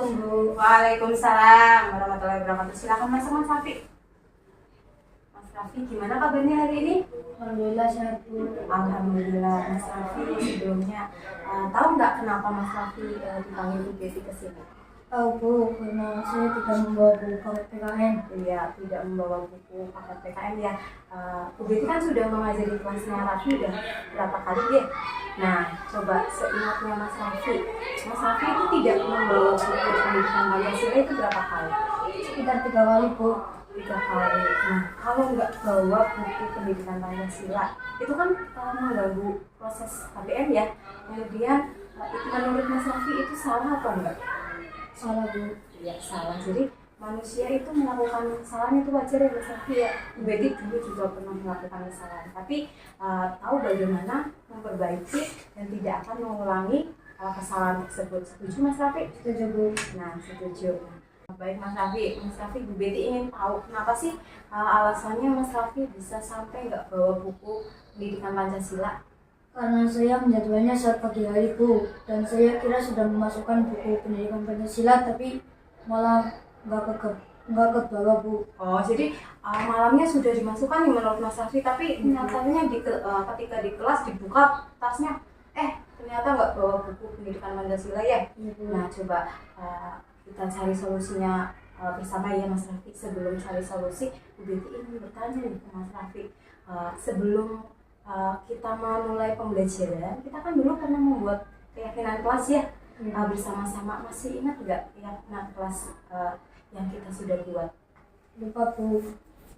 Assalamualaikum Bu. Waalaikumsalam warahmatullahi wabarakatuh. Silakan masuk Mas Rafi. Mas Rafi, gimana kabarnya hari ini? Alhamdulillah sehat Bu. Alhamdulillah. Mas Rafi sebelumnya tahu nggak kenapa Mas Rafi dipanggil Bu Betty ke sini? Tahu Bu, karena saya tidak membawa buku paket PKN. Iya, tidak membawa buku paket PKN ya. Bu Betty kan sudah mengajari kelasnya Rafi udah berapa kali ya? Nah, coba seingatnya Mas Rafi itu tidak membawa buku pendidikan Pancasila itu berapa kali? Sekitar 3 kali Bu. 3 kali. Nah, kalau nggak bawa buku pendidikan Pancasila, itu kan mengganggu proses KBM ya. Kemudian itu menurut Mas Rafi itu salah atau enggak? Salah Bu. Iya, salah. Jadi manusia itu melakukan kesalahan itu wajar ya Mas Rafi ya. Bu Betty dulu juga pernah melakukan kesalahan, tapi tahu bagaimana memperbaiki dan tidak akan mengulangi kesalahan tersebut. Setuju Mas Rafi? Setuju Bu. Nah, setuju. Baik Mas Rafi, Bu Betty ingin tahu kenapa sih alasannya Mas Rafi bisa sampai nggak bawa buku pendidikan Pancasila? Karena saya menjadwalnya saat pagi hari Bu, dan saya kira sudah memasukkan buku pendidikan Pancasila, tapi malah nggak ke bawah Bu. Oh, jadi malamnya sudah dimasukkan nih menurut Mas Rafi, tapi nyatanya ketika di kelas dibuka tasnya, ternyata nggak bawa buku pendidikan Pancasila ya? Iya Bu. Nah, coba kita cari solusinya bersama ya Mas Rafi. Sebelum cari solusi, Bu Betty ingin bertanya nih ke Mas Rafi. Sebelum kita memulai pembelajaran, kita kan dulu pernah membuat keyakinan kelas ya, bersama-sama. Masih ingat nggak keyakinan kelas yang kita sudah buat? Lupa Bu.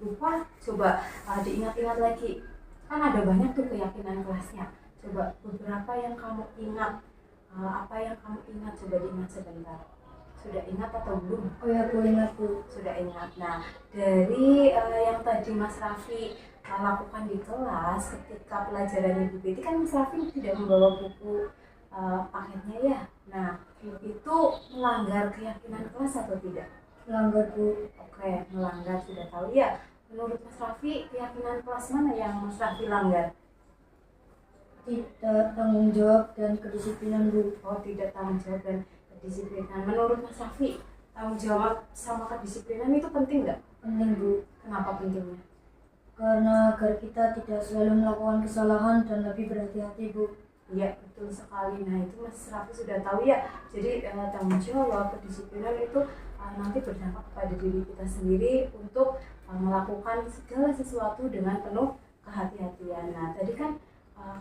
Lupa? Coba diingat-ingat lagi. Kan ada banyak tuh keyakinan kelasnya. Coba beberapa yang kamu ingat. Apa yang kamu ingat? Coba diingat sebentar. Sudah ingat atau belum? Oh ya Bu, ingat Bu. Sudah ingat. Nah, dari yang tadi Mas Rafi lakukan di kelas ketika pelajaran Bu Betty, kan Mas Rafi tidak membawa buku paketnya ya. Nah, itu melanggar keyakinan kelas atau tidak? Melanggar Bu. Oke, melanggar, sudah tahu ya. Menurut Mas Rafi, keyakinan kelas mana yang Mas Rafi langgar? Tidak tanggung jawab dan kedisiplinan Bu. Oh, tidak tanggung jawab dan kedisiplinan. Menurut Mas Rafi, tanggung jawab sama kedisiplinan itu penting nggak? Penting Bu. Kenapa pentingnya? Karena agar kita tidak selalu melakukan kesalahan dan lebih berhati-hati Bu. Iya, betul sekali. Nah, itu Mas Rafi sudah tahu ya. Jadi tanggung jawab kedisiplinan itu nanti berdampak kepada diri kita sendiri untuk melakukan segala sesuatu dengan penuh kehati-hatian. Nah, tadi kan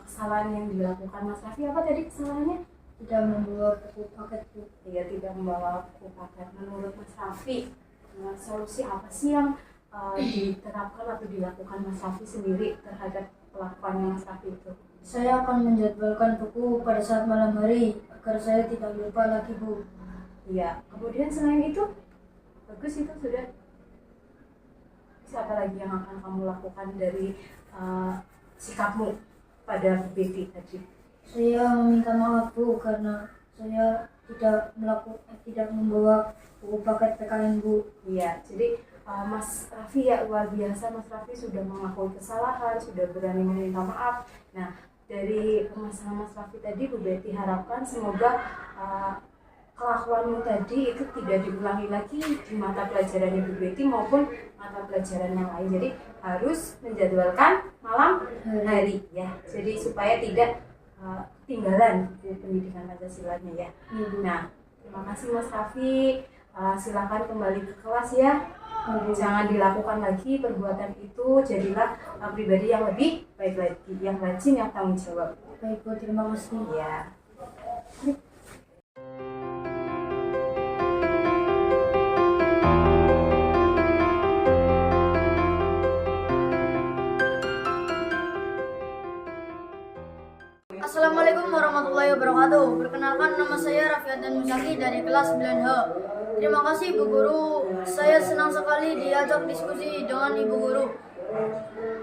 kesalahan yang dilakukan Mas Rafi apa tadi kesalahannya? Tidak membawa buku paket Bu. Iya, tidak membawa buku paket. Menurut Mas Rafi, solusi apa sih yang diterapkan atau dilakukan Mas Rafi sendiri terhadap pelakuannya Mas Rafi itu? Saya akan menjadwalkan buku pada saat malam hari agar saya tidak lupa lagi Bu. Iya, kemudian selain itu, bagus itu sudah. Siapa lagi yang akan kamu lakukan dari sikapmu pada Bu Betty tadi? Saya meminta maaf Bu karena saya tidak membawa buku paket PKN Bu. Iya, jadi Mas Rafi ya luar biasa. Mas Rafi sudah mengakui kesalahan, sudah berani meminta maaf. Nah, dari permasalahan Mas Rafi tadi, Bu Betty harapkan semoga kelakuanmu tadi itu tidak diulangi lagi di mata pelajaran Bu Betty maupun mata pelajaran yang lain. Jadi harus menjadwalkan malam hari ya. Jadi supaya tidak ketinggalan buku pendidikan Pancasila-nya ya. Nah, terima kasih Mas Rafi. Silakan kembali ke kelas ya. Jangan dilakukan lagi perbuatan itu. Jadilah pribadi yang lebih baik lagi, yang rajin, yang tanggung jawab. Baik Bu, terima kasih. Ya. Assalamualaikum warahmatullahi wabarakatuh. Perkenalkan, nama saya Rafiadan Musaki dari kelas 9H. Terima kasih Bu Guru. Saya senang sekali diajak diskusi dengan Ibu Guru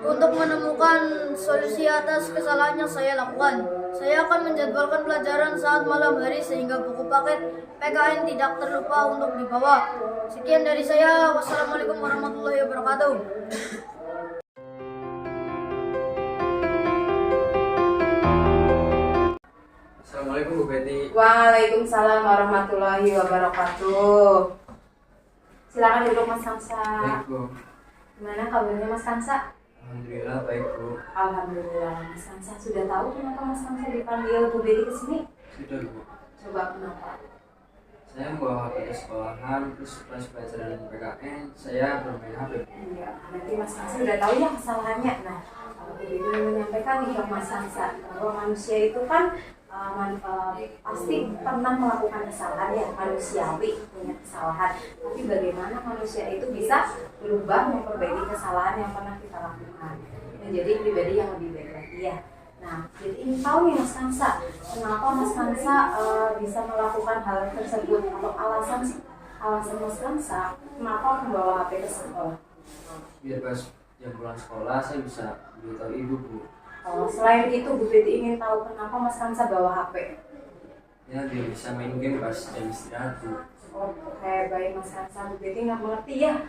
untuk menemukan solusi atas kesalahan yang saya lakukan. Saya akan menjadwalkan pelajaran saat malam hari sehingga buku paket PKN tidak terlupa untuk dibawa. Sekian dari saya. Wassalamualaikum warahmatullahi wabarakatuh. Assalamualaikum Assalamualaikum Bu Betty. Waalaikumsalam warahmatullahi wabarakatuh. Silakan duduk Mas Kansa. Baik Bu. Gimana kabarnya Mas Kansa? Alhamdulillah baik Bu. Alhamdulillah. Mas Kansa sudah tahu kenapa Mas Kansa dipanggil Bu Betty ke sini? Sudah Bu. Coba kenapa? Saya membawa HP ke sekolahan, terus pas pelajaran PKN saya bermain HP. Iya, nanti Mas Kansa sudah tahu ya kesalahannya. Nah, Bu Betty menyampaikan nih ke Mas Kansa bahwa manusia itu kan pasti pernah melakukan kesalahan ya, manusiawi punya kesalahan. Tapi bagaimana manusia itu bisa berubah memperbaiki kesalahan yang pernah kita lakukan, menjadi pribadi yang lebih baik lagi ya. Nah, jadi ingin tahu nih Mas Kansa, kenapa Mas Kansa bisa melakukan hal tersebut? Atau alasan Mas Kansa kenapa membawa HP ke sekolah? Biar pas jam pulang sekolah saya bisa beritahu ibu Bu. Selain itu, Bu Betty ingin tahu kenapa Mas Kansa bawa HP? Ya biar bisa main game pas jam istirahat Bu. Oke, baik Mas Kansa. Bu Betty nggak mengerti ya,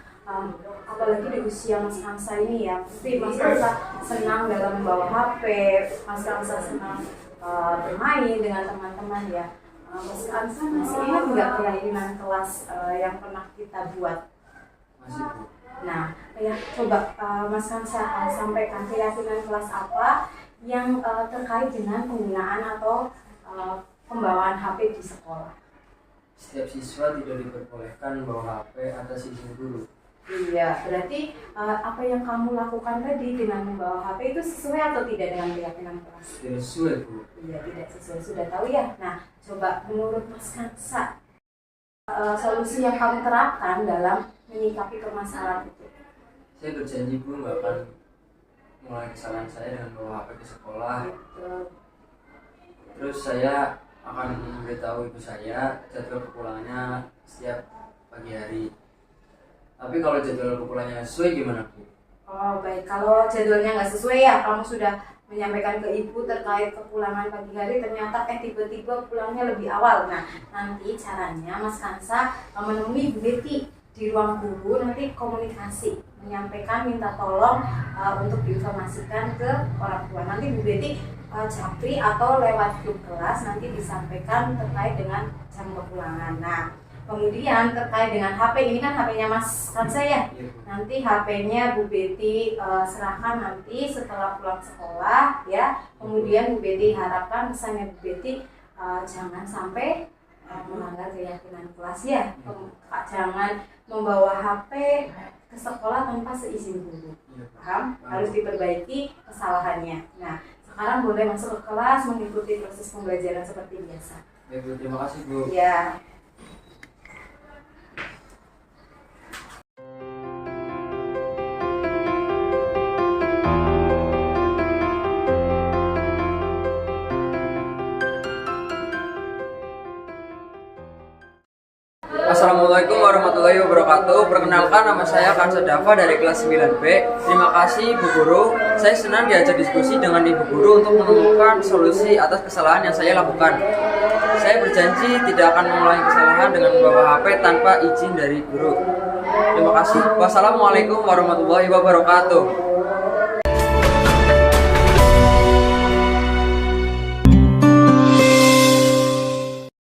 apalagi di usia Mas Kansa ini ya. Pasti Mas Kansa senang dalam membawa HP, Mas Kansa senang bermain dengan teman-teman ya. Mas Kansa masih ingat nggak keyakinan kelas yang pernah kita buat? Masih Bu. Nah, ya coba Mas Kansa sampaikan keyakinan kelas apa yang terkait dengan penggunaan atau pembawaan HP di sekolah. Setiap siswa tidak diperbolehkan bawa HP atas izin guru. Iya, berarti apa yang kamu lakukan tadi dengan membawa HP itu sesuai atau tidak dengan keyakinan kelas? Tidak sesuai Bu. Iya, tidak sesuai, sudah tahu ya. Nah, coba menurut Mas Kansa, solusi yang kamu terapkan dalam menyikapi permasalahan itu? Saya berjanji Bu nggak akan mengulangi kesalahan saya dengan bawa HP ke sekolah. Terus saya akan memberitahu ibu saya jadwal kepulangannya setiap pagi hari. Tapi kalau jadwal kepulangannya sesuai gimana Bu? Oh baik, kalau jadwalnya nggak sesuai ya, kamu sudah menyampaikan ke ibu terkait kepulangan pagi hari, ternyata tiba-tiba pulangnya lebih awal. Nah, nanti caranya Mas Kansa menemui Bu Betty di ruang guru, nanti komunikasi, menyampaikan minta tolong untuk diinformasikan ke orang tua. Nanti Bu Betty japri atau lewat grup kelas nanti disampaikan terkait dengan jam kepulangan. Nah, kemudian terkait dengan HP, ini kan HP-nya Mas Kansa ya. Nanti HP-nya Bu Betty serahkan nanti setelah pulang sekolah ya. Kemudian Bu Betty harapkan pesannya Bu Betty jangan sampai melanggar keyakinan kelas ya. Jangan membawa HP ke sekolah tanpa seizin guru. Paham? Harus diperbaiki kesalahannya. Nah, sekarang boleh masuk ke kelas mengikuti proses pembelajaran seperti biasa. Baik Bu, terima kasih Bu. Ya. Assalamualaikum warahmatullahi wabarakatuh. Perkenalkan, nama saya Kansa Dava dari kelas 9B. Terima kasih Bu Guru. Saya senang diajak diskusi dengan Ibu Guru untuk menemukan solusi atas kesalahan yang saya lakukan. Saya berjanji tidak akan mengulangi kesalahan dengan membawa HP tanpa izin dari guru. Terima kasih. Wassalamualaikum warahmatullahi wabarakatuh.